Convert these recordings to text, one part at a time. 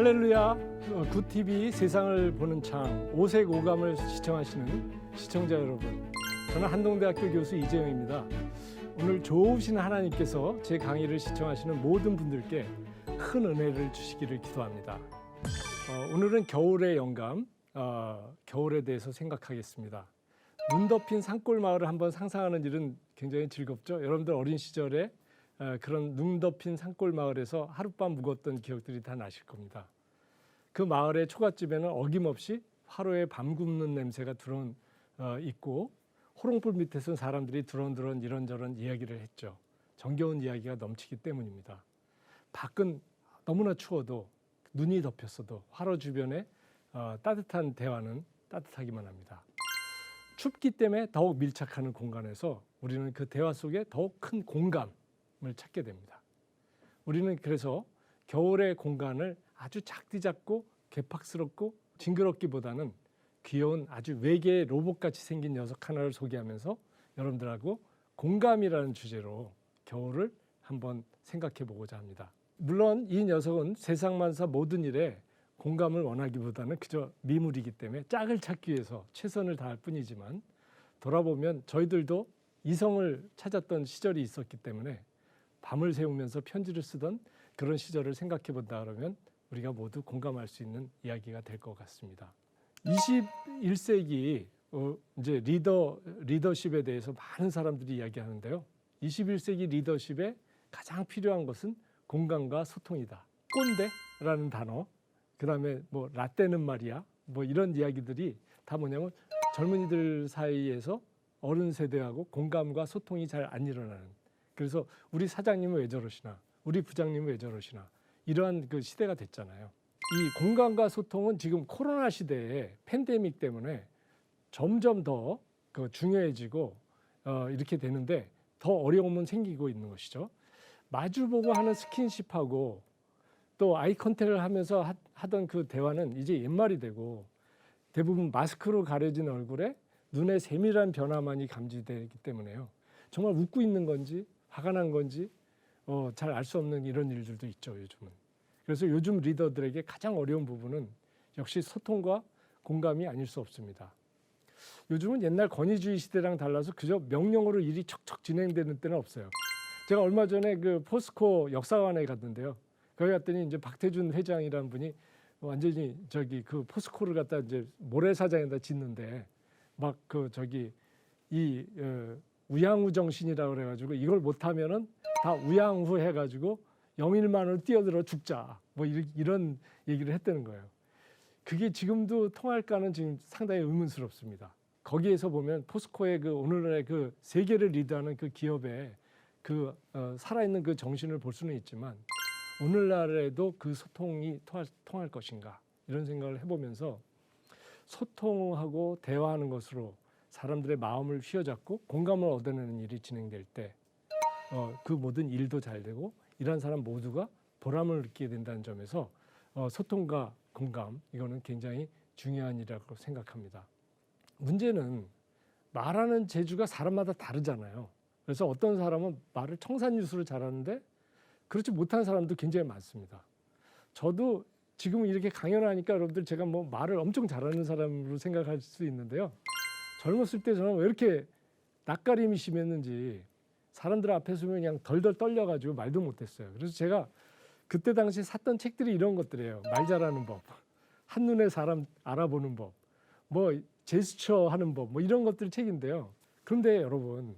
할렐루야, 굿TV 세상을 보는 창, 오색 오감을 시청하시는 시청자 여러분, 저는 한동대학교 교수 이재영입니다. 오늘 좋으신 하나님께서 제 강의를 시청하시는 모든 분들께 큰 은혜를 주시기를 기도합니다. 오늘은 겨울의 영감, 겨울에 대해서 생각하겠습니다. 눈 덮인 산골 마을을 한번 상상하는 일은 굉장히 즐겁죠. 여러분들 어린 시절에 그런 눈 덮인 산골 마을에서 하룻밤 묵었던 기억들이 다 나실 겁니다. 그 마을의 초가집에는 어김없이 화로에 밤 굽는 냄새가 있고 호롱불 밑에서 사람들이 두런두런 이런저런 이야기를 했죠. 정겨운 이야기가 넘치기 때문입니다. 밖은 너무나 추워도 눈이 덮였어도 화로 주변에 따뜻한 대화는 따뜻하기만 합니다. 춥기 때문에 더욱 밀착하는 공간에서 우리는 그 대화 속에 더욱 큰 공감을 찾게 됩니다. 우리는 그래서 겨울의 공간을 아주 작디작고 개팍스럽고 징그럽기보다는 귀여운 아주 외계의 로봇같이 생긴 녀석 하나를 소개하면서 여러분들하고 공감이라는 주제로 겨울을 한번 생각해 보고자 합니다. 물론 이 녀석은 세상만사 모든 일에 공감을 원하기보다는 그저 미물이기 때문에 짝을 찾기 위해서 최선을 다할 뿐이지만, 돌아보면 저희들도 이성을 찾았던 시절이 있었기 때문에 밤을 새우면서 편지를 쓰던 그런 시절을 생각해 본다 그러면 우리가 모두 공감할 수 있는 이야기가 될 것 같습니다. 21세기 이제 리더십에 대해서 많은 사람들이 이야기하는데요. 21세기 리더십에 가장 필요한 것은 공감과 소통이다. 꼰대라는 단어, 그다음에 뭐 라떼는 말이야, 뭐 이런 이야기들이 다 뭐냐면 젊은이들 사이에서 어른 세대하고 공감과 소통이 잘 안 일어나는, 그래서 우리 사장님은 왜 저러시나, 우리 부장님은 왜 저러시나, 이러한 그 시대가 됐잖아요. 이 공감과 소통은 지금 코로나 시대에 팬데믹 때문에 점점 더 중요해지고 이렇게 되는데 더 어려움은 생기고 있는 것이죠. 마주보고 하는 스킨십하고 또 아이 컨택을 하면서 하던 그 대화는 이제 옛말이 되고, 대부분 마스크로 가려진 얼굴에 눈의 세밀한 변화만이 감지되기 때문에요. 정말 웃고 있는 건지 화가 난 건지 잘 알 수 없는 이런 일들도 있죠, 요즘은. 그래서 요즘 리더들에게 가장 어려운 부분은 역시 소통과 공감이 아닐 수 없습니다. 요즘은 옛날 권위주의 시대랑 달라서 그저 명령으로 일이 척척 진행되는 때는 없어요. 제가 얼마 전에 그 포스코 역사관에 갔는데요. 거기 갔더니 이제 박태준 회장이라는 분이 완전히 그 포스코를 갖다 이제 모래사장에다 짓는데 막 이 우양우 정신이라고 그래가지고 이걸 못하면은 다 우양후 해가지고 영일만으로 뛰어들어 죽자, 뭐 이런 얘기를 했다는 거예요. 그게 지금도 통할까는 지금 상당히 의문스럽습니다. 거기에서 보면 포스코의 그 오늘날의 그 세계를 리드하는 그 기업의 살아있는 그 정신을 볼 수는 있지만, 오늘날에도 그 소통이 통할 것인가, 이런 생각을 해보면서 소통하고 대화하는 것으로 사람들의 마음을 휘어잡고 공감을 얻어내는 일이 진행될 때 그 모든 일도 잘 되고 일한 사람 모두가 보람을 느끼게 된다는 점에서 소통과 공감, 이거는 굉장히 중요한 일이라고 생각합니다. 문제는 말하는 재주가 사람마다 다르잖아요. 그래서 어떤 사람은 말을 청산유수로 잘하는데 그렇지 못한 사람도 굉장히 많습니다. 저도 지금 이렇게 강연을 하니까 여러분들 제가 뭐 말을 엄청 잘하는 사람으로 생각할 수 있는데요. 젊었을 때 저는 왜 이렇게 낯가림이 심했는지 사람들 앞에 서면 그냥 덜덜 떨려가지고 말도 못했어요. 그래서 제가 그때 당시 샀던 책들이 이런 것들이에요. 말 잘하는 법, 한눈에 사람 알아보는 법, 뭐 제스처 하는 법, 뭐 이런 것들 책인데요. 그런데 여러분,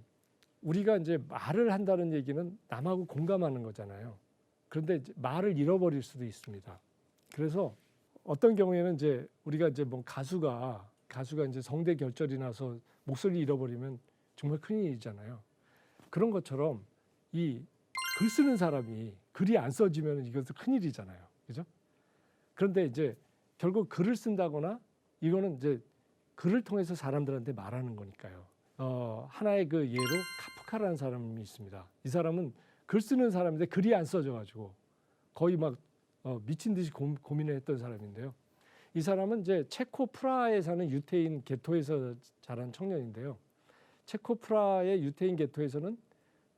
우리가 이제 말을 한다는 얘기는 남하고 공감하는 거잖아요. 그런데 이제 말을 잃어버릴 수도 있습니다. 그래서 어떤 경우에는 이제 우리가 이제 뭐 가수가 이제 성대 결절이 나서 목소리 잃어버리면 정말 큰일이잖아요. 그런 것처럼 이 글 쓰는 사람이 글이 안 써지면 이것도 큰일이잖아요. 그죠? 그런데 이제 결국 글을 쓴다거나 이거는 이제 글을 통해서 사람들한테 말하는 거니까요. 하나의 그 예로 카프카라는 사람이 있습니다. 이 사람은 글 쓰는 사람인데 글이 안 써져가지고 거의 막 미친 듯이 고민을 했던 사람인데요. 이 사람은 이제 체코 프라하에 사는 유태인 게토에서 자란 청년인데요. 체코 프라하의 유태인 게토에서는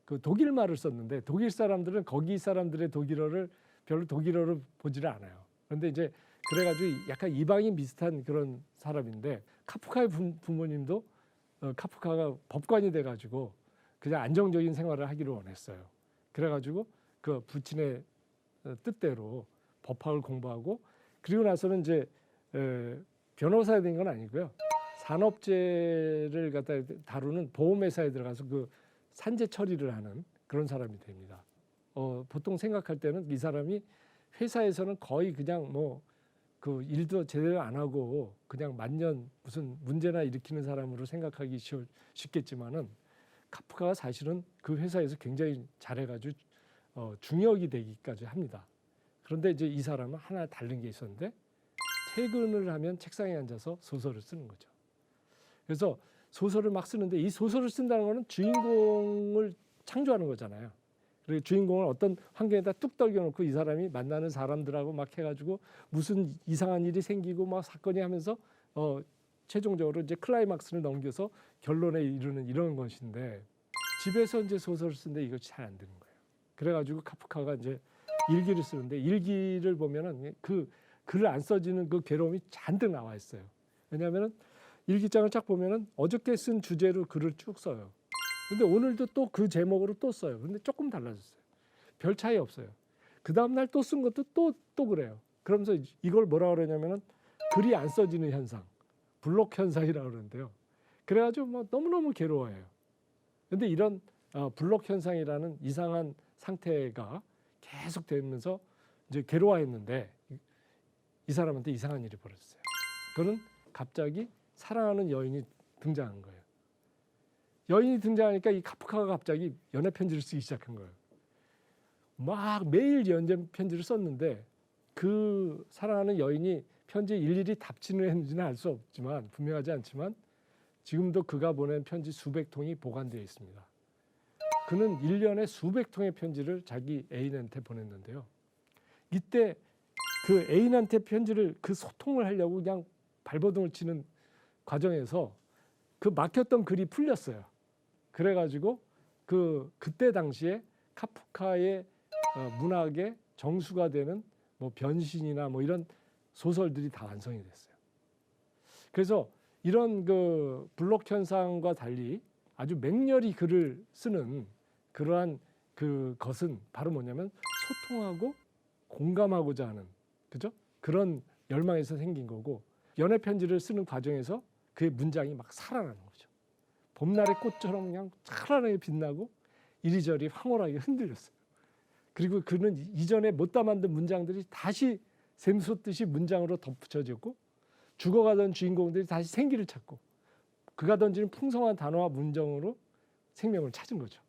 그 독일말을 썼는데 독일 사람들은 거기 사람들의 독일어를 별로 독일어를 보지를 않아요. 그런데 이제 그래가지고 약간 이방인 비슷한 그런 사람인데 카프카의 부모님도 카프카가 법관이 돼가지고 그냥 안정적인 생활을 하기를 원했어요. 그래가지고 그 부친의 뜻대로 법학을 공부하고 그리고 나서는 이제 변호사가 된 건 아니고요. 산업재를 갖다 다루는 보험회사에 들어가서 그 산재 처리를 하는 그런 사람이 됩니다. 보통 생각할 때는 이 사람이 회사에서는 거의 그냥 뭐 그 일도 제대로 안 하고 그냥 만년 무슨 문제나 일으키는 사람으로 생각하기 쉽겠지만은 카프카가 사실은 그 회사에서 굉장히 잘해가지고 중역이 되기까지 합니다. 그런데 이제 이 사람은 하나 다른 게 있었는데 퇴근을 하면 책상에 앉아서 소설을 쓰는 거죠. 그래서 소설을 막 쓰는데 이 소설을 쓴다는 거는 주인공을 창조하는 거잖아요. 그리고 주인공을 어떤 환경에다 뚝 떨겨놓고 이 사람이 만나는 사람들하고 막 해가지고 무슨 이상한 일이 생기고 막 사건이 하면서 최종적으로 이제 클라이막스를 넘겨서 결론에 이르는 이런 것인데 집에서 이제 소설을 쓰는데 이것이 잘 안 되는 거예요. 그래가지고 카프카가 이제 일기를 쓰는데 일기를 보면은 그 글을 안 써지는 그 괴로움이 잔뜩 나와 있어요. 왜냐하면은 일기장을 쫙 보면은 어저께 쓴 주제로 글을 쭉 써요. 근데 오늘도 또 그 제목으로 또 써요. 근데 조금 달라졌어요. 별 차이 없어요. 그 다음날 또 쓴 것도 또 그래요. 그러면서 이걸 뭐라 그러냐면은 글이 안 써지는 현상, 블록 현상이라고 그러는데요. 그래가지고 뭐 너무너무 괴로워해요. 근데 이런 블록 현상이라는 이상한 상태가 계속 되면서 이제 괴로워했는데 이 사람한테 이상한 일이 벌어졌어요. 그는 갑자기 사랑하는 여인이 등장한 거예요. 여인이 등장하니까 이 카프카가 갑자기 연애 편지를 쓰기 시작한 거예요. 막 매일 연애 편지를 썼는데 그 사랑하는 여인이 편지에 일일이 답진을 했는지는 알 수 없지만 분명하지 않지만 지금도 그가 보낸 편지 수백 통이 보관되어 있습니다. 그는 1년에 수백 통의 편지를 자기 애인한테 보냈는데요. 이때 그 애인한테 편지를 그 소통을 하려고 그냥 발버둥을 치는 과정에서 그 막혔던 글이 풀렸어요. 그래가지고 그때 당시에 카프카의 문학의 정수가 되는 뭐 변신이나 뭐 이런 소설들이 다 완성이 됐어요. 그래서 이런 그 블록 현상과 달리 아주 맹렬히 글을 쓰는 그러한 그것은 바로 뭐냐면 소통하고 공감하고자 하는 그죠? 그런 열망에서 생긴 거고 연애 편지를 쓰는 과정에서 그의 문장이 막 살아나는 거죠. 봄날의 꽃처럼 그냥 찬란하게 빛나고 이리저리 황홀하게 흔들렸어요. 그리고 그는 이전에 못다 만든 문장들이 다시 샘솟듯이 문장으로 덧붙여졌고 죽어가던 주인공들이 다시 생기를 찾고 그가 던지는 풍성한 단어와 문장으로 생명을 찾은 거죠.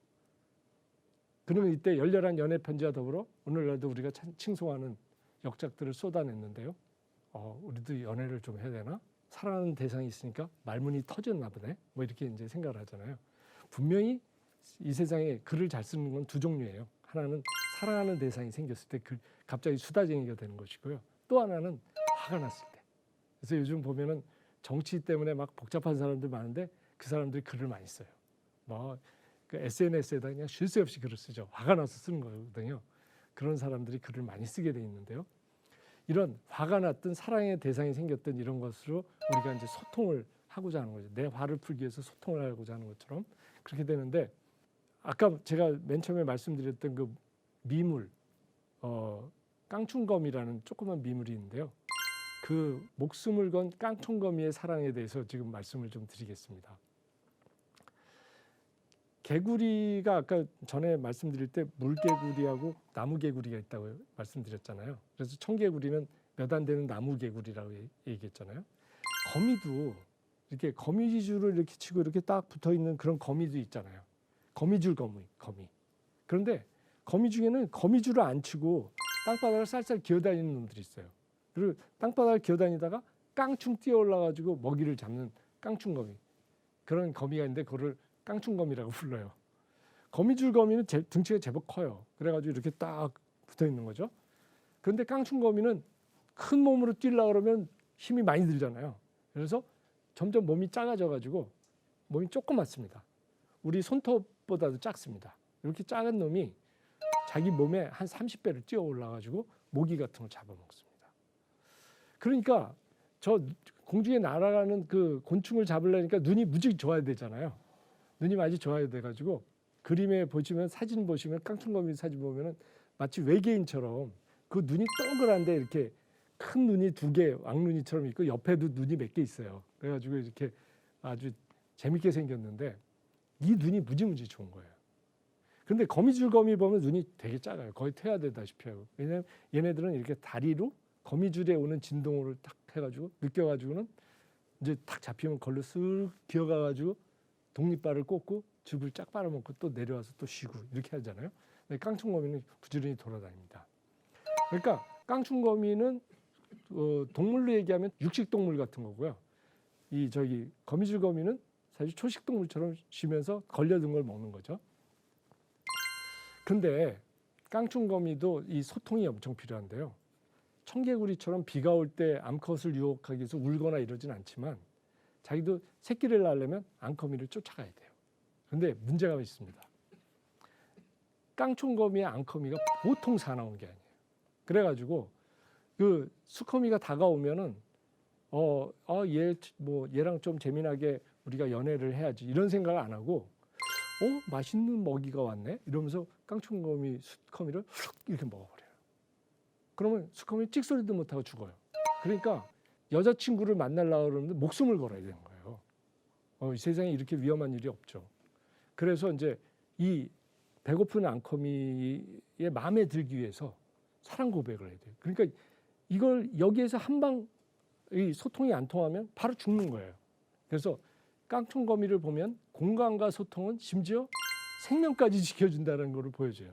그러면 이때 열렬한 연애 편지와 더불어 오늘날도 우리가 칭송하는 역작들을 쏟아냈는데요. 우리도 연애를 좀 해야 되나? 사랑하는 대상이 있으니까 말문이 터졌나 보네. 뭐 이렇게 이제 생각을 하잖아요. 분명히 이 세상에 글을 잘 쓰는 건 두 종류예요. 하나는 사랑하는 대상이 생겼을 때 갑자기 수다쟁이가 되는 것이고요. 또 하나는 화가 났을 때. 그래서 요즘 보면은 정치 때문에 막 복잡한 사람들 많은데 그 사람들이 글을 많이 써요. 뭐 그 SNS에다 그냥 쉴 새 없이 글을 쓰죠. 화가 나서 쓰는 거거든요. 그런 사람들이 글을 많이 쓰게 돼 있는데요. 이런 화가 났든 사랑의 대상이 생겼든 이런 것으로 우리가 이제 소통을 하고자 하는 거죠. 내 화를 풀기 위해서 소통을 하고자 하는 것처럼 그렇게 되는데 아까 제가 맨 처음에 말씀드렸던 그 미물, 깡충거미라는 조그만 미물이 있는데요. 그 목숨을 건 깡충거미의 사랑에 대해서 지금 말씀을 좀 드리겠습니다. 개구리가 아까 전에 말씀드릴 때 물개구리하고 나무개구리가 있다고 말씀드렸잖아요. 그래서 청개구리는 몇 안 되는 나무개구리라고 얘기했잖아요. 거미도 이렇게 거미줄을 이렇게 치고 이렇게 딱 붙어 있는 그런 거미도 있잖아요. 거미줄 거미. 그런데 거미 중에는 거미줄을 안 치고 땅바닥을 쌀쌀 기어다니는 놈들이 있어요. 그리고 땅바닥을 기어다니다가 깡충 뛰어 올라가지고 먹이를 잡는 깡충거미. 그런 거미가 있는데 그거를 깡충거미라고 불러요. 거미줄 거미는 등치가 제법 커요. 그래가지고 이렇게 딱 붙어 있는 거죠. 그런데 깡충거미는 큰 몸으로 뛰려고 그러면 힘이 많이 들잖아요. 그래서 점점 몸이 작아져가지고 몸이 조그맣습니다. 우리 손톱보다도 작습니다. 이렇게 작은 놈이 자기 몸에 한 30배를 뛰어 올라가지고 모기 같은 걸 잡아먹습니다. 그러니까 저 공중에 날아가는 그 곤충을 잡으려니까 눈이 무지 좋아야 되잖아요. 눈이 많이 좋아야 돼가지고 그림에 보시면 사진 보시면 깡충거미 사진 보면은 마치 외계인처럼 그 눈이 동그란데 이렇게 큰 눈이 두 개 왕눈이처럼 있고 옆에도 눈이 몇 개 있어요. 그래가지고 이렇게 아주 재밌게 생겼는데 이 눈이 무지무지 좋은 거예요. 근데 거미줄거미 보면 눈이 되게 작아요. 거의 퇴화되다시피 하고. 왜냐하면 얘네들은 이렇게 다리로 거미줄에 오는 진동을 딱 해가지고 느껴가지고는 이제 탁 잡히면 걸로 쓱 기어가가지고 독립발을 꽂고 즙을 쫙 빨아먹고 또 내려와서 또 쉬고 이렇게 하잖아요. 근데 깡충거미는 부지런히 돌아다닙니다. 그러니까 깡충거미는 동물로 얘기하면 육식동물 같은 거고요. 이 저기 거미줄거미는 사실 초식동물처럼 쉬면서 걸려든 걸 먹는 거죠. 근데 깡충거미도 이 소통이 엄청 필요한데요. 청개구리처럼 비가 올 때 암컷을 유혹하기 위해서 울거나 이러진 않지만 자기도 새끼를 낳으려면 암거미를 쫓아가야 돼요. 근데 문제가 있습니다. 깡충거미의 암거미가 보통 사나운 게 아니에요. 그래가지고 그 수거미가 다가오면은 얘랑 좀 재미나게 우리가 연애를 해야지 이런 생각을 안 하고 맛있는 먹이가 왔네 이러면서 깡충거미 수거미를 훅 이렇게 먹어버려요. 그러면 수거미 찍소리도 못하고 죽어요. 그러니까 여자친구를 만나려고 그러는데 목숨을 걸어야 되는 거예요. 이 세상에 이렇게 위험한 일이 없죠. 그래서 이제 이 배고픈 암거미의 마음에 들기 위해서 사랑 고백을 해야 돼요. 그러니까 이걸 여기에서 한 방 이 소통이 안 통하면 바로 죽는 거예요. 그래서 깡충거미를 보면 공감과 소통은 심지어 생명까지 지켜준다는 것을 보여줘요.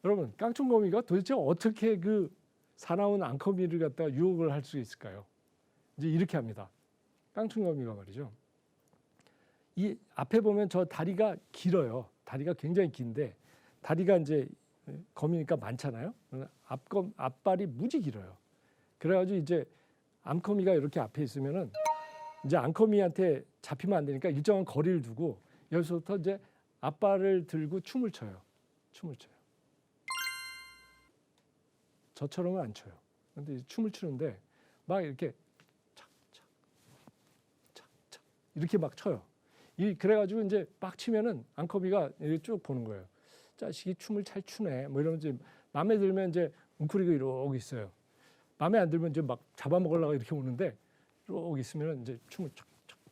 여러분, 깡충거미가 도대체 어떻게 그 사나운 암거미를 갖다가 유혹을 할 수 있을까요? 이제 이렇게 합니다. 깡충거미가 말이죠. 이 앞에 보면 저 다리가 길어요. 다리가 굉장히 긴데 다리가 이제 거미니까 많잖아요. 앞발이 무지 길어요. 그래가지고 이제 암거미가 이렇게 앞에 있으면은 이제 암거미한테 잡히면 안 되니까 일정한 거리를 두고 여기서부터 이제 앞발을 들고 춤을 춰요. 춤을 춰요. 저처럼은 안 춰요. 근데 춤을 추는데 막 이렇게 착착 이렇게 막 쳐요. 그래가지고 이제 막 치면은 암거미가 쭉 보는 거예요. 자식이 춤을 잘 추네. 뭐 이러면서 마음에 들면 이제 웅크리고 이러고 있어요. 마음에 안 들면 이제 막 잡아먹으려고 이렇게 오는데 이러고 있으면 이제 춤을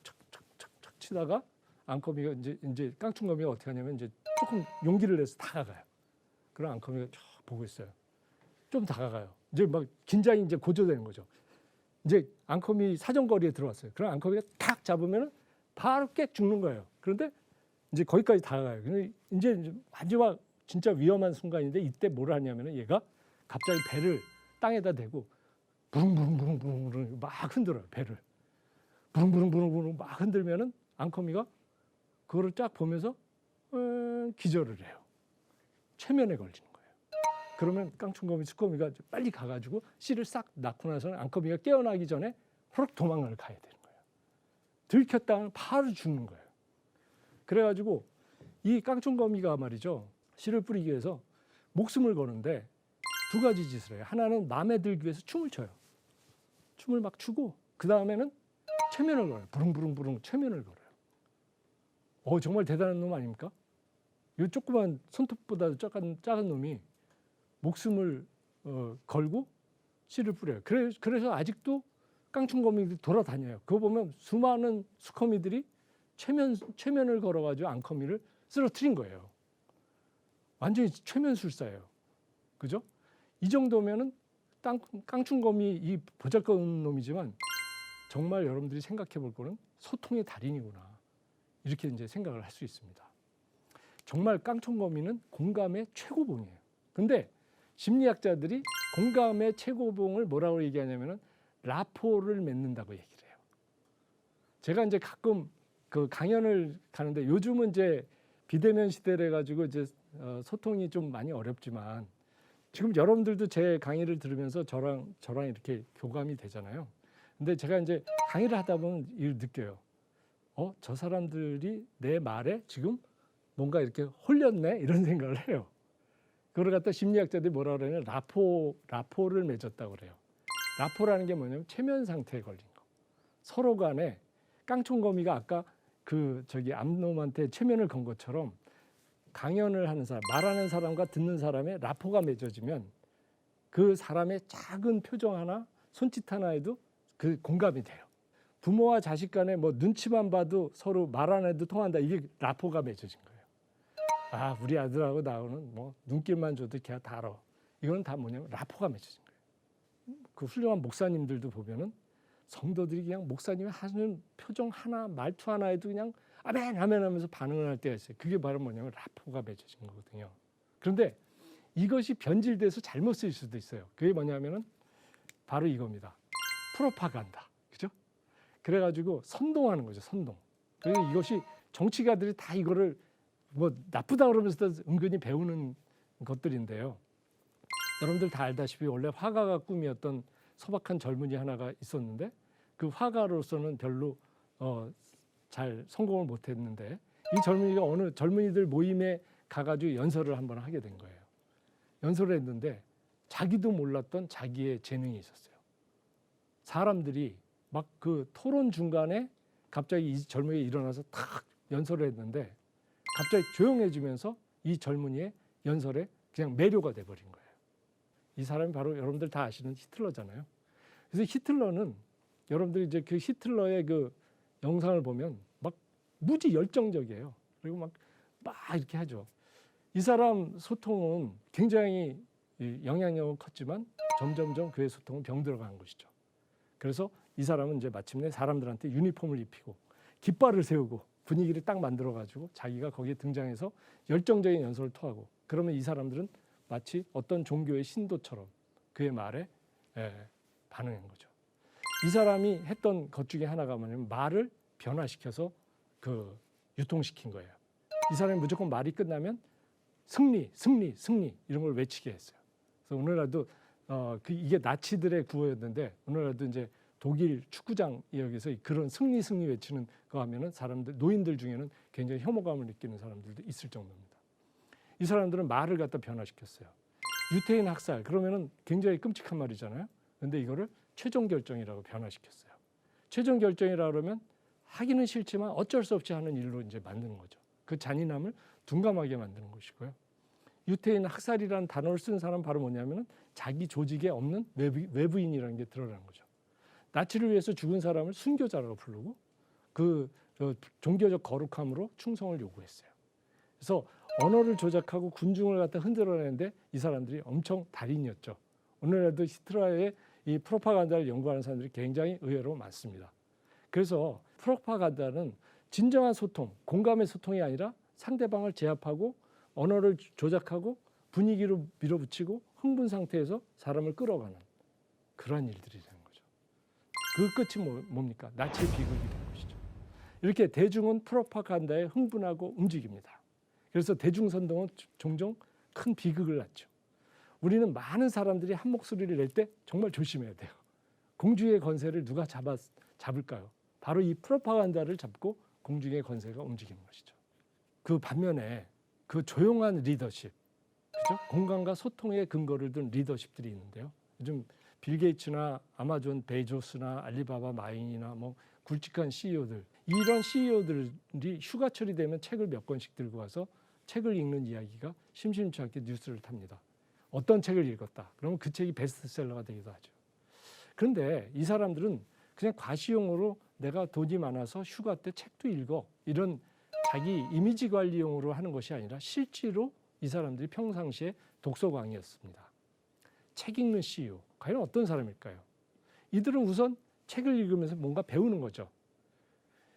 착착착착착 치다가 암거미가 이제 깡충거미가 어떻게 하냐면 이제 조금 용기를 내서 다가가요. 그럼 암거미가 쭉 보고 있어요. 좀 다가가요. 이제 막 긴장이 이제 고조되는 거죠. 이제 암거미 사정거리에 들어왔어요. 그럼 암거미가 탁 잡으면은 바로 깨 죽는 거예요. 그런데 이제 거기까지 다가가요. 근데 이제 마지막 진짜 위험한 순간인데 이때 뭘 하냐면은 얘가 갑자기 배를 땅에다 대고 부릉부릉부릉부릉 막 흔들어요. 배를 부릉부릉부릉부릉 막 흔들면은 암거미가 그거를 쫙 보면서 기절을 해요. 최면에 걸리는 거예요. 그러면 깡충거미, 수거미가 빨리 가가지고 씨를 싹 낳고 나서는 암거미가 깨어나기 전에 호록 도망을 가야 되는 거예요. 들켰다면 바로 죽는 거예요. 그래가지고 이 깡충거미가 말이죠. 씨를 뿌리기 위해서 목숨을 거는데 두 가지 짓을 해요. 하나는 마음에 들기 위해서 춤을 춰요. 춤을 막 추고 그 다음에는 최면을 걸어요. 부릉부릉부릉 최면을 걸어요. 정말 대단한 놈 아닙니까? 이 조그만 손톱보다 작은 놈이 목숨을 걸고 씨를 뿌려요. 그래서 아직도 깡충거미들이 돌아다녀요. 그거 보면 수많은 수거미들이 최면을 걸어가지고 암거미를 쓰러뜨린 거예요. 완전히 최면술사예요. 그죠? 이 정도면은 깡충거미 이 보잘것없는 놈이지만 정말 여러분들이 생각해 볼 거는 소통의 달인이구나. 이렇게 이제 생각을 할 수 있습니다. 정말 깡충거미는 공감의 최고봉이에요. 근데 심리학자들이 공감의 최고봉을 뭐라고 얘기하냐면은 라포를 맺는다고 얘기를 해요. 제가 이제 가끔 그 강연을 가는데 요즘은 이제 비대면 시대래 가지고 이제 소통이 좀 많이 어렵지만 지금 여러분들도 제 강의를 들으면서 저랑 이렇게 교감이 되잖아요. 근데 제가 이제 강의를 하다 보면 이걸 느껴요. 저 사람들이 내 말에 지금 뭔가 이렇게 홀렸네 이런 생각을 해요. 그걸 갖다 심리학자들이 뭐라 그러냐면 라포를 맺었다고 그래요. 라포라는 게 뭐냐면 체면 상태에 걸린 거. 서로 간에 깡총거미가 아까 암놈한테 체면을 건 것처럼 강연을 하는 사람, 말하는 사람과 듣는 사람의 라포가 맺어지면 그 사람의 작은 표정 하나, 손짓 하나에도 그 공감이 돼요. 부모와 자식 간에 뭐 눈치만 봐도 서로 말 안 해도 통한다. 이게 라포가 맺어진 거예요. 아, 우리 아들하고 나하고는 뭐 눈길만 줘도 걔가 다 알아. 이거는 다 뭐냐면 라포가 맺어진 거예요. 그 훌륭한 목사님들도 보면은 성도들이 그냥 목사님이 하는 표정 하나, 말투 하나에도 그냥 아멘, 아멘 하면서 반응을 할 때가 있어요. 그게 바로 뭐냐면 라포가 맺어진 거거든요. 그런데 이것이 변질돼서 잘못 쓰일 수도 있어요. 그게 뭐냐면은 바로 이겁니다. 프로파간다. 그죠? 그래가지고 선동하는 거죠. 선동. 그리고 이것이 정치가들이 다 이거를 뭐 나쁘다 그러면서도 은근히 배우는 것들인데요. 여러분들 다 알다시피 원래 화가가 꿈이었던 소박한 젊은이 하나가 있었는데 그 화가로서는 별로 잘 성공을 못했는데 이 젊은이가 어느 젊은이들 모임에 가가지고 연설을 한번 하게 된 거예요. 연설을 했는데 자기도 몰랐던 자기의 재능이 있었어요. 사람들이 막 그 토론 중간에 갑자기 이 젊은이가 일어나서 탁 연설을 했는데 갑자기 조용해지면서 이 젊은이의 연설에 그냥 매료가 돼버린 거예요. 이 사람이 바로 여러분들 다 아시는 히틀러잖아요. 그래서 히틀러는 여러분들이 이제 그 히틀러의 그 영상을 보면 막 무지 열정적이에요. 그리고 막 이렇게 하죠. 이 사람 소통은 굉장히 영향력은 컸지만 점점점 그의 소통은 병들어가는 것이죠. 그래서 이 사람은 이제 마침내 사람들한테 유니폼을 입히고 깃발을 세우고 분위기를 딱 만들어가지고 자기가 거기에 등장해서 열정적인 연설을 토하고 그러면 이 사람들은 마치 어떤 종교의 신도처럼 그의 말에 반응한 거죠. 이 사람이 했던 것 중에 하나가 뭐냐면 말을 변화시켜서 유통시킨 거예요. 이 사람이 무조건 말이 끝나면 승리, 승리, 승리 이런 걸 외치게 했어요. 그래서 오늘날도 이게 나치들의 구호였는데 오늘날도 이제 독일 축구장 여기서 그런 승리, 승리 외치는 거 하면은 사람들 노인들 중에는 굉장히 혐오감을 느끼는 사람들도 있을 정도입니다. 이 사람들은 말을 갖다 변화시켰어요. 유태인 학살 그러면은 굉장히 끔찍한 말이잖아요. 그런데 이거를 최종 결정이라고 변화시켰어요. 최종 결정이라 그러면 하기는 싫지만 어쩔 수 없이 하는 일로 이제 만드는 거죠. 그 잔인함을 둔감하게 만드는 것이고요. 유태인 학살이라는 단어를 쓴 사람은 바로 뭐냐면은 자기 조직에 없는 외부인이라는 게 드러나는 거죠. 나치를 위해서 죽은 사람을 순교자라고 부르고 그 종교적 거룩함으로 충성을 요구했어요. 그래서 언어를 조작하고 군중을 갖다 흔들어내는데 이 사람들이 엄청 달인이었죠. 오늘날도 히틀러의 이 프로파간다를 연구하는 사람들이 굉장히 의외로 많습니다. 그래서 프로파간다는 진정한 소통, 공감의 소통이 아니라 상대방을 제압하고 언어를 조작하고 분위기로 밀어붙이고 흥분 상태에서 사람을 끌어가는 그러한 일들이 되는 거죠. 그 끝이 뭡니까? 나치의 비극이 된 것이죠. 이렇게 대중은 프로파간다에 흥분하고 움직입니다. 그래서 대중선동은 종종 큰 비극을 낳죠. 우리는 많은 사람들이 한 목소리를 낼 때 정말 조심해야 돼요. 공중의 권세를 누가 잡을까요? 바로 이 프로파간다를 잡고 공중의 권세가 움직이는 것이죠. 그 반면에 그 조용한 리더십, 그죠? 공감과 소통의 근거를 둔 리더십들이 있는데요. 요즘 빌 게이츠나 아마존 베조스나 알리바바 마인이나 뭐 굵직한 CEO들 이런 CEO들이 휴가철이 되면 책을 몇 권씩 들고 와서 책을 읽는 이야기가 심심치 않게 뉴스를 탑니다. 어떤 책을 읽었다. 그러면 그 책이 베스트셀러가 되기도 하죠. 그런데 이 사람들은 그냥 과시용으로 내가 돈이 많아서 휴가 때 책도 읽어 이런 자기 이미지 관리용으로 하는 것이 아니라 실제로 이 사람들이 평상시에 독서광이었습니다. 책 읽는 CEO, 과연 어떤 사람일까요? 이들은 우선 책을 읽으면서 뭔가 배우는 거죠.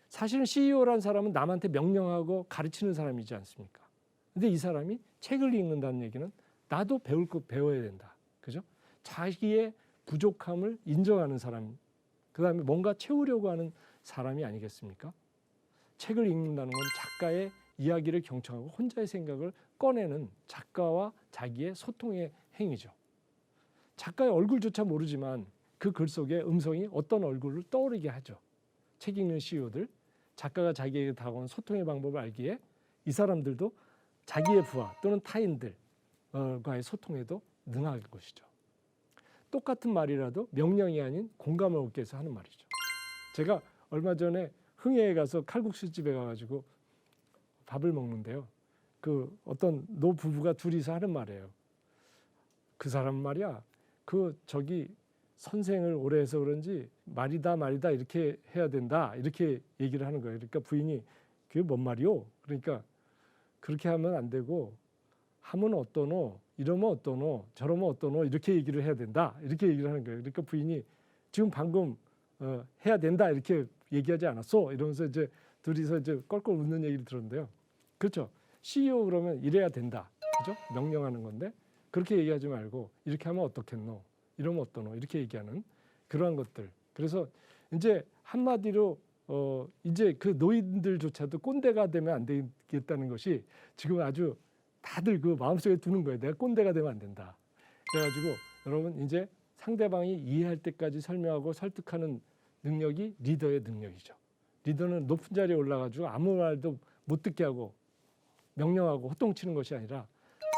사실은 CEO라는 사람은 남한테 명령하고 가르치는 사람이지 않습니까? 근데 이 사람이 책을 읽는다는 얘기는 나도 배울 거 배워야 된다. 그죠? 자기의 부족함을 인정하는 사람, 그 다음에 뭔가 채우려고 하는 사람이 아니겠습니까? 책을 읽는다는 건 작가의 이야기를 경청하고 혼자의 생각을 꺼내는 작가와 자기의 소통의 행위죠. 작가의 얼굴조차 모르지만 그 글 속에 음성이 어떤 얼굴을 떠오르게 하죠. 책 읽는 CEO들, 작가가 자기에게 다가온 소통의 방법을 알기에 이 사람들도 자기의 부하 또는 타인들과의 소통에도 능할 것이죠. 똑같은 말이라도 명령이 아닌 공감을 얻기 위해서 하는 말이죠. 제가 얼마 전에 흥해에 가서 칼국수 집에 가가지고 밥을 먹는데요. 그 어떤 노 부부가 둘이서 하는 말이에요. 그 사람 말이야. 저기 선생을 오래 해서 그런지 말이다 이렇게 해야 된다 이렇게 얘기를 하는 거예요. 그러니까 부인이 그게 뭔 말이요? 그러니까 그렇게 하면 안 되고 하면 어떠노? 이러면 어떠노? 저러면 어떠노? 이렇게 얘기를 해야 된다 이렇게 얘기를 하는 거예요. 그러니까 부인이 지금 방금 해야 된다 이렇게 얘기하지 않았어? 이러면서 이제 둘이서 이제 껄껄 웃는 얘기를 들었는데요. 그렇죠? CEO 그러면 이래야 된다. 그죠? 명령하는 건데 그렇게 얘기하지 말고 이렇게 하면 어떻겠노? 이러면 어떠노? 이렇게 얘기하는 그러한 것들. 그래서 이제 한마디로 이제 그 노인들조차도 꼰대가 되면 안 되겠다는 것이 지금 아주 다들 그 마음속에 두는 거예요. 내가 꼰대가 되면 안 된다. 그래가지고 여러분 이제 상대방이 이해할 때까지 설명하고 설득하는 능력이 리더의 능력이죠. 리더는 높은 자리에 올라가지고 아무 말도 못 듣게 하고 명령하고 호통치는 것이 아니라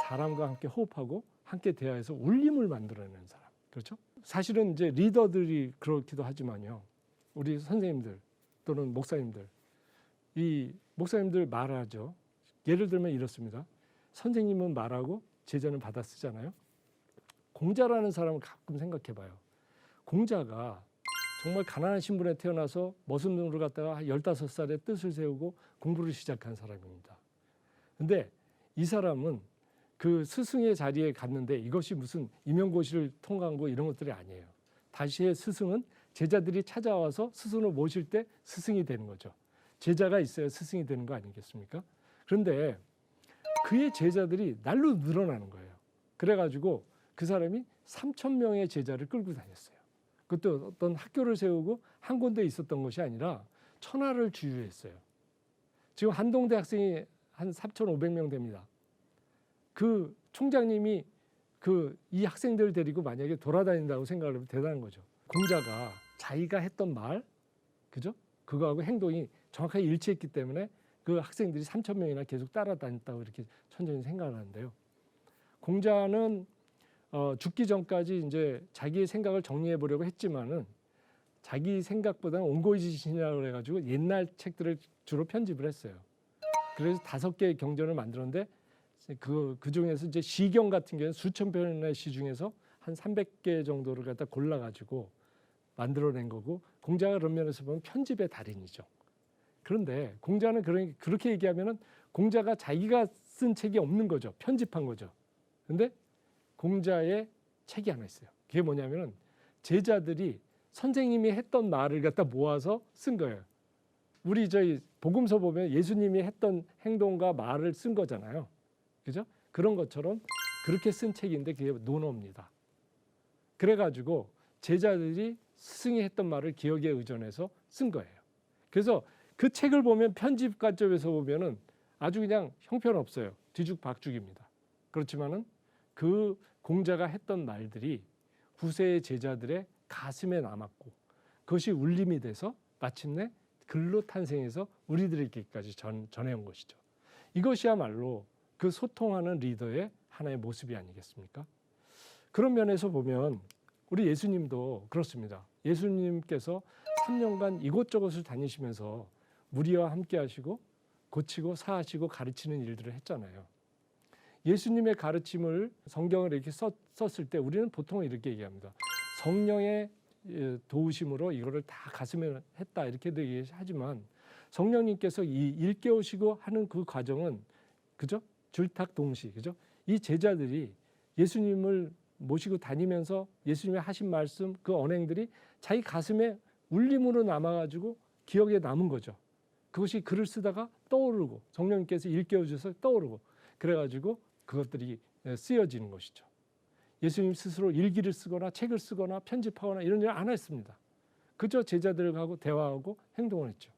사람과 함께 호흡하고 함께 대화해서 울림을 만들어내는 사람. 그렇죠? 사실은 이제 리더들이 그렇기도 하지만요. 우리 선생님들 또는 목사님들, 이 목사님들 말하죠. 예를 들면 이렇습니다. 선생님은 말하고 제자는 받아 쓰잖아요. 공자라는 사람을 가끔 생각해 봐요. 공자가 정말 가난한 신분에 태어나서 머슴으로 갔다가 15살에 뜻을 세우고 공부를 시작한 사람입니다. 근데 이 사람은 그 스승의 자리에 갔는데 이것이 무슨 임용고시를 통과한 거 이런 것들이 아니에요. 다시의 스승은 제자들이 찾아와서 스승을 모실 때 스승이 되는 거죠. 제자가 있어야 스승이 되는 거 아니겠습니까? 그런데 그의 제자들이 날로 늘어나는 거예요. 그래가지고 그 사람이 3,000명의 제자를 끌고 다녔어요. 그것도 어떤 학교를 세우고 한 군데 있었던 것이 아니라 천하를 주유했어요. 지금 한동대 학생이 한 3,500명 됩니다. 그 총장님이 이 학생들을 데리고 만약에 돌아다닌다고 생각을 하면 대단한 거죠. 공자가 자기가 했던 말, 그죠? 그거하고 행동이 정확하게 일치했기 때문에 그 학생들이 3,000명이나 계속 따라다녔다고 이렇게 천천히 생각을 하는데요. 공자는 죽기 전까지 이제 자기의 생각을 정리해 보려고 했지만은 자기 생각보다는 온고지신이라고 해가지고 옛날 책들을 주로 편집을 했어요. 그래서 5개의 경전을 만들었는데 그 중에서 이제 시경 같은 경우는 수천 편의 시 중에서 한 300개 정도를 갖다 골라가지고 만들어낸 거고 공자가 그런 면에서 보면 편집의 달인이죠. 그런데 공자는 그렇게 얘기하면은 공자가 자기가 쓴 책이 없는 거죠. 편집한 거죠. 근데 공자의 책이 하나 있어요. 그게 뭐냐면은 제자들이 선생님이 했던 말을 갖다 모아서 쓴 거예요. 우리 저희 복음서 보면 예수님이 했던 행동과 말을 쓴 거잖아요. 그죠? 그런 것처럼 그렇게 쓴 책인데 그게 논어입니다. 그래가지고 제자들이 스승이 했던 말을 기억에 의존해서 쓴 거예요. 그래서 그 책을 보면 편집 관점에서 보면은 아주 그냥 형편없어요. 뒤죽박죽입니다. 그렇지만은 그 공자가 했던 말들이 후세의 제자들의 가슴에 남았고 그것이 울림이 돼서 마침내 글로 탄생해서 우리들에게까지 전해온 것이죠. 이것이야말로 그 소통하는 리더의 하나의 모습이 아니겠습니까? 그런 면에서 보면 우리 예수님도 그렇습니다. 예수님께서 3년간 이곳저곳을 다니시면서 무리와 함께 하시고 고치고 사하시고 가르치는 일들을 했잖아요. 예수님의 가르침을 성경을 이렇게 썼을 때 우리는 보통 이렇게 얘기합니다. 성령의 도우심으로 이거를 다 가슴에 했다 이렇게도 얘기하지만 성령님께서 이 일깨우시고 하는 그 과정은 그죠? 줄탁동시 그죠? 이 제자들이 예수님을 모시고 다니면서 예수님이 하신 말씀 그 언행들이 자기 가슴에 울림으로 남아가지고 기억에 남은 거죠. 그것이 글을 쓰다가 떠오르고 성령님께서 일깨워 주셔서 떠오르고 그래가지고 그것들이 쓰여지는 것이죠. 예수님 스스로 일기를 쓰거나 책을 쓰거나 편집하거나 이런 일을 안 했습니다. 그저 제자들하고 대화하고 행동을 했죠.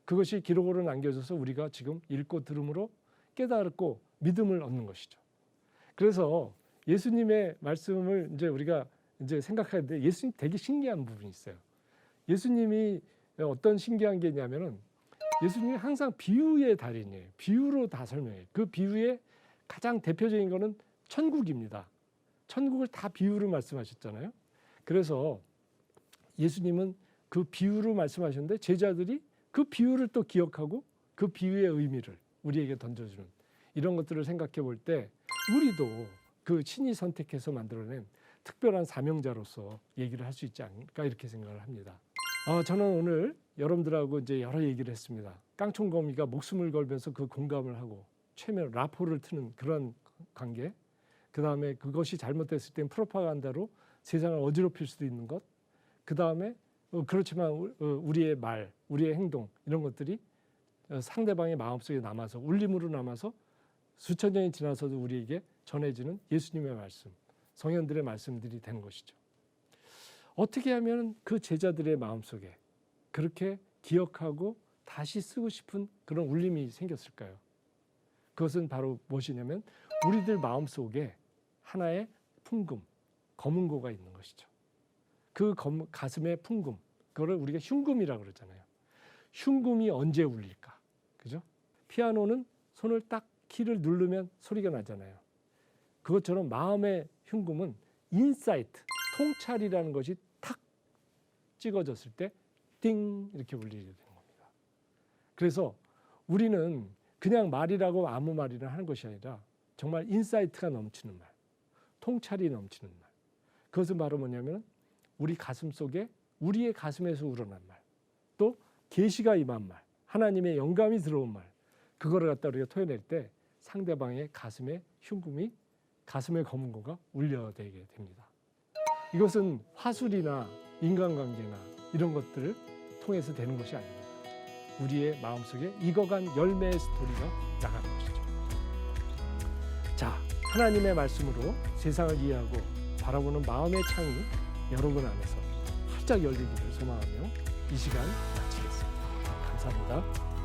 그것이 기록으로 남겨져서 우리가 지금 읽고 들음으로 깨달고 믿음을 얻는 것이죠. 그래서 예수님의 말씀을 이제 우리가 이제 생각하는데 예수님 되게 신기한 부분이 있어요. 예수님이 어떤 신기한 게 있냐면은 예수님이 항상 비유의 달인이에요. 비유로 다 설명해요. 그 비유의 가장 대표적인 거는 천국입니다. 천국을 다 비유로 말씀하셨잖아요. 그래서 예수님은 그 비유로 말씀하셨는데 제자들이 그 비유를 또 기억하고 그 비유의 의미를 우리에게 던져주는 이런 것들을 생각해 볼 때 우리도 그 신이 선택해서 만들어낸 특별한 사명자로서 얘기를 할 수 있지 않을까 이렇게 생각을 합니다. 저는 오늘 여러분들하고 이제 여러 얘기를 했습니다. 깡총거미가 목숨을 걸면서 그 공감을 하고 최면 라포를 트는 그런 관계, 그 다음에 그것이 잘못됐을 땐 프로파간다로 세상을 어지럽힐 수도 있는 것, 그 다음에 그렇지만 우리의 말, 우리의 행동 이런 것들이 상대방의 마음속에 남아서 울림으로 남아서 수천 년이 지나서도 우리에게 전해지는 예수님의 말씀, 성현들의 말씀들이 되는 것이죠. 어떻게 하면 그 제자들의 마음속에 그렇게 기억하고 다시 쓰고 싶은 그런 울림이 생겼을까요? 그것은 바로 무엇이냐면 우리들 마음속에 하나의 풍금, 검은고가 있는 것이죠. 그 가슴의 풍금, 그거를 우리가 흉금이라고 그러잖아요. 흉금이 언제 울릴까? 그죠? 피아노는 손을 딱 키를 누르면 소리가 나잖아요. 그것처럼 마음의 흉금은 인사이트, 통찰이라는 것이 탁 찍어졌을 때 띵 이렇게 울리게 되는 겁니다. 그래서 우리는 그냥 말이라고 아무 말이나 하는 것이 아니라 정말 인사이트가 넘치는 말, 통찰이 넘치는 말. 그것은 바로 뭐냐면 우리 가슴 속에 우리의 가슴에서 우러난 말, 또 계시가 임한 말, 하나님의 영감이 들어온 말, 그거를 갖다 우리가 토해낼 때 상대방의 가슴에 흉금이 가슴의 검은고가 울려대게 됩니다. 이것은 화술이나 인간관계나 이런 것들을 통해서 되는 것이 아닙니다. 우리의 마음속에 익어간 열매의 스토리가 나가는 것이죠. 자, 하나님의 말씀으로 세상을 이해하고 바라보는 마음의 창이 여러분 안에서 활짝 열리기를 소망하며 이 시간 마치겠습니다. 감사합니다.